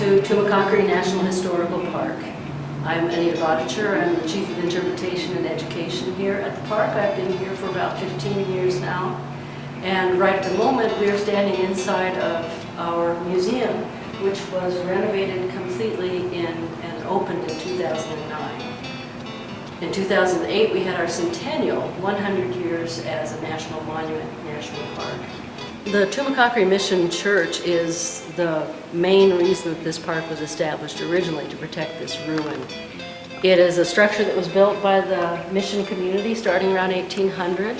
to Tumacacori National Historical Park. I'm Anita Badertscher. I'm the Chief of Interpretation and Education here at the park. I've been here for about 15 years now. And right at the moment, we're standing inside of our museum, which was renovated completely and opened in 2009. In 2008, we had our centennial, 100 years as a national monument, national park. The Tumacacori Mission Church is the main reason that this park was established originally, to protect this ruin. It is a structure that was built by the mission community starting around 1800.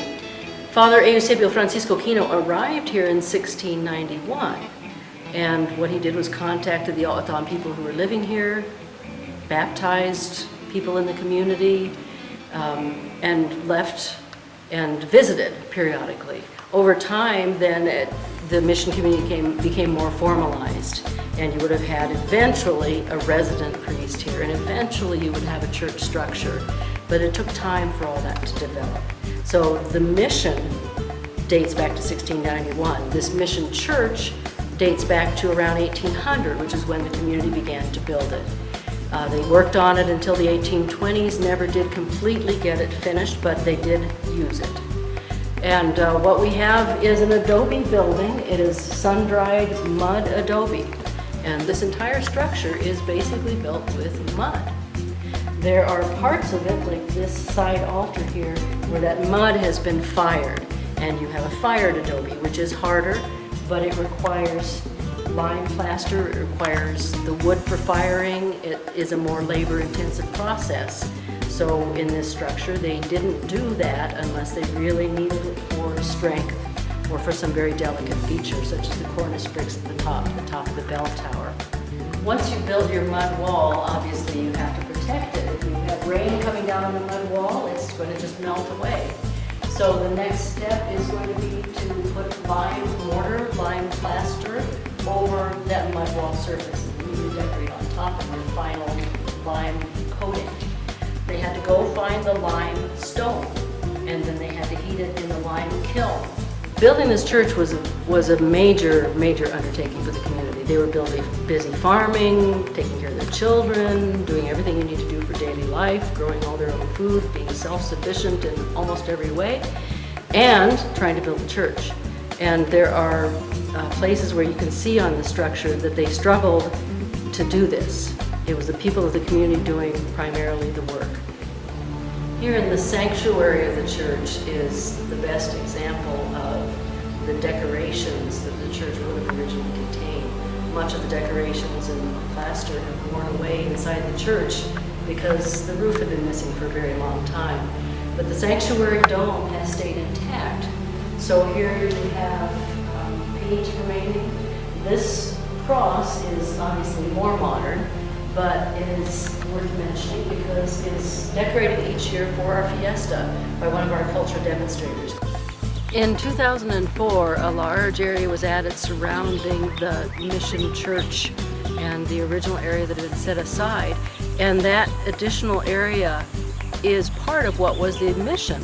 Father Eusebio Francisco Kino arrived here in 1691, and what he did was contacted the Ototan people who were living here, baptized people in the community, and left and visited periodically. Over time, then, the mission community became more formalized, and you would have had eventually a resident priest here, and eventually you would have a church structure. But it took time for all that to develop. So the mission dates back to 1691. This mission church dates back to around 1800, which is when the community began to build it. They worked on it until the 1820s, never did completely get it finished, but they did use it. And what we have is an Adobe building. It is sun-dried mud adobe. And this entire structure is basically built with mud. There are parts of it, like this side altar here, where that mud has been fired. And you have a fired adobe, which is harder, but it requires lime plaster, it requires the wood for firing. It is a more labor-intensive process. So in this structure, they didn't do that unless they really needed it for strength or for some very delicate features, such as the cornice bricks at the top of the bell tower. Once you build your mud wall, obviously you have to protect it. If you have rain coming down on the mud wall, it's going to just melt away. So the next step is going to be to put lime mortar, lime plaster over that mud wall surface, and you decorate on top of your final lime coating. They had to go find the lime stone, and then they had to heat it in the lime kiln. Building this church was a major undertaking for the community. They were busy farming, taking care of their children, doing everything you need to do for daily life, growing all their own food, being self-sufficient in almost every way, and trying to build a church. And there are places where you can see on the structure that they struggled to do this. It was the people of the community doing primarily the work. Here in the sanctuary of the church is the best example of the decorations that the church would have originally contained. Much of the decorations and plaster have worn away inside the church because the roof had been missing for a very long time. But the sanctuary dome has stayed intact. So here you have paint remaining. This cross is obviously more modern, but it is worth mentioning because it's decorated each year for our fiesta by one of our culture demonstrators. In 2004, a large area was added surrounding the mission church and the original area that had been set aside, and that additional area is part of what was the mission.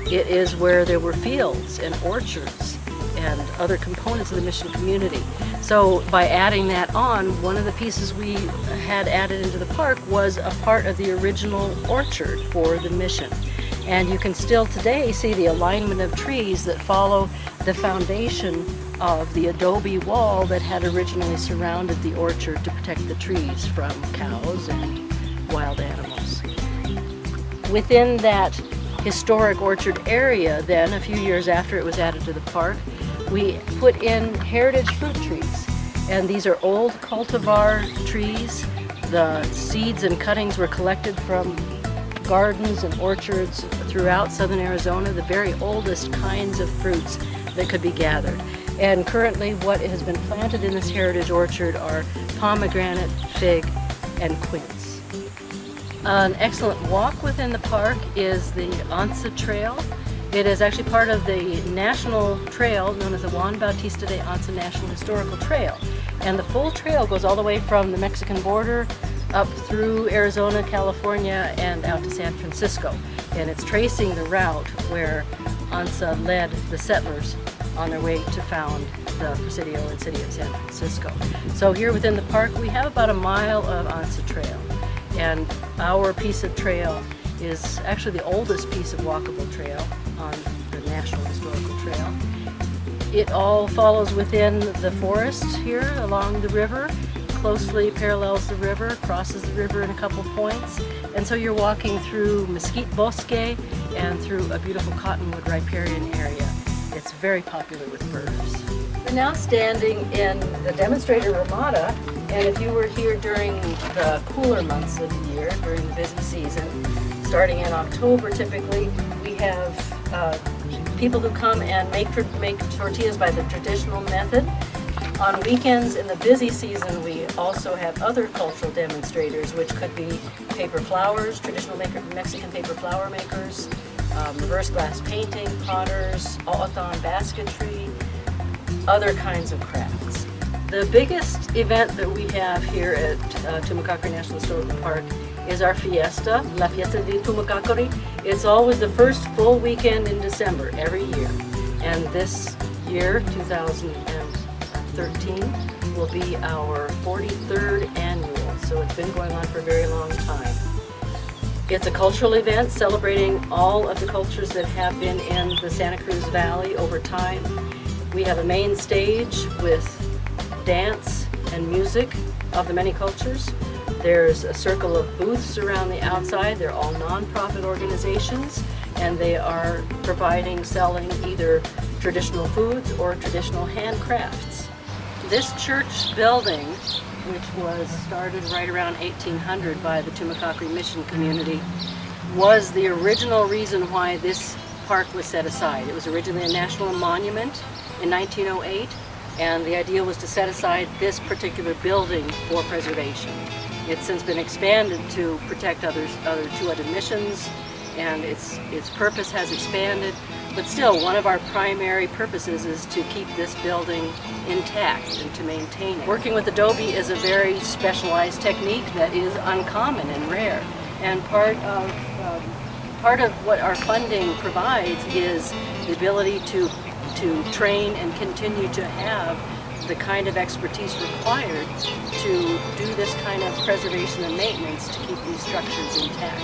It is where there were fields and orchards and other components of the mission community. So by adding that on, one of the pieces we had added into the park was a part of the original orchard for the mission. And you can still today see the alignment of trees that follow the foundation of the adobe wall that had originally surrounded the orchard to protect the trees from cows and wild animals. Within that historic orchard area, then, a few years after it was added to the park, we put in heritage fruit trees. And these are old cultivar trees. The seeds and cuttings were collected from gardens and orchards throughout southern Arizona, the very oldest kinds of fruits that could be gathered. And currently what has been planted in this heritage orchard are pomegranate, fig, and quince. An excellent walk within the park is the Anza Trail. It is actually part of the national trail known as the Juan Bautista de Anza National Historical Trail. And the full trail goes all the way from the Mexican border up through Arizona, California, and out to San Francisco. And it's tracing the route where Anza led the settlers on their way to found the Presidio and City of San Francisco. So here within the park we have about a mile of Anza Trail, and our piece of trail is actually the oldest piece of walkable trail on the National Historical Trail. It all follows within the forest here along the river, closely parallels the river, crosses the river in a couple points, and so you're walking through Mesquite Bosque and through a beautiful cottonwood riparian area. It's very popular with birds. We're now standing in the demonstrator ramada, and if you were here during the cooler months of the year, during the busy season, starting in October typically, we have people who come and make tortillas by the traditional method. On weekends in the busy season, we also have other cultural demonstrators, which could be paper flowers, traditional Mexican paper flower makers, reverse glass painting, potters, authon basketry, other kinds of crafts. The biggest event that we have here at Tumacacori National Historical Park is our fiesta, La Fiesta de Tumacacori. It's always the first full weekend in December every year. And this year, 2013, will be our 43rd annual, so it's been going on for a very long time. It's a cultural event celebrating all of the cultures that have been in the Santa Cruz Valley over time. We have a main stage with dance and music of the many cultures. There's a circle of booths around the outside. They're all nonprofit organizations, and they are selling either traditional foods or traditional handcrafts. This church building, which was started right around 1800 by the Tumacacori mission community, was the original reason why this park was set aside. It was originally a national monument in 1908, and the idea was to set aside this particular building for preservation. It's since been expanded to protect two other missions, and its purpose has expanded, but still one of our primary purposes is to keep this building intact and to maintain it. Working with Adobe is a very specialized technique that is uncommon and rare, and part of what our funding provides is the ability to train and continue to have the kind of expertise required to do this kind of preservation and maintenance to keep these structures intact.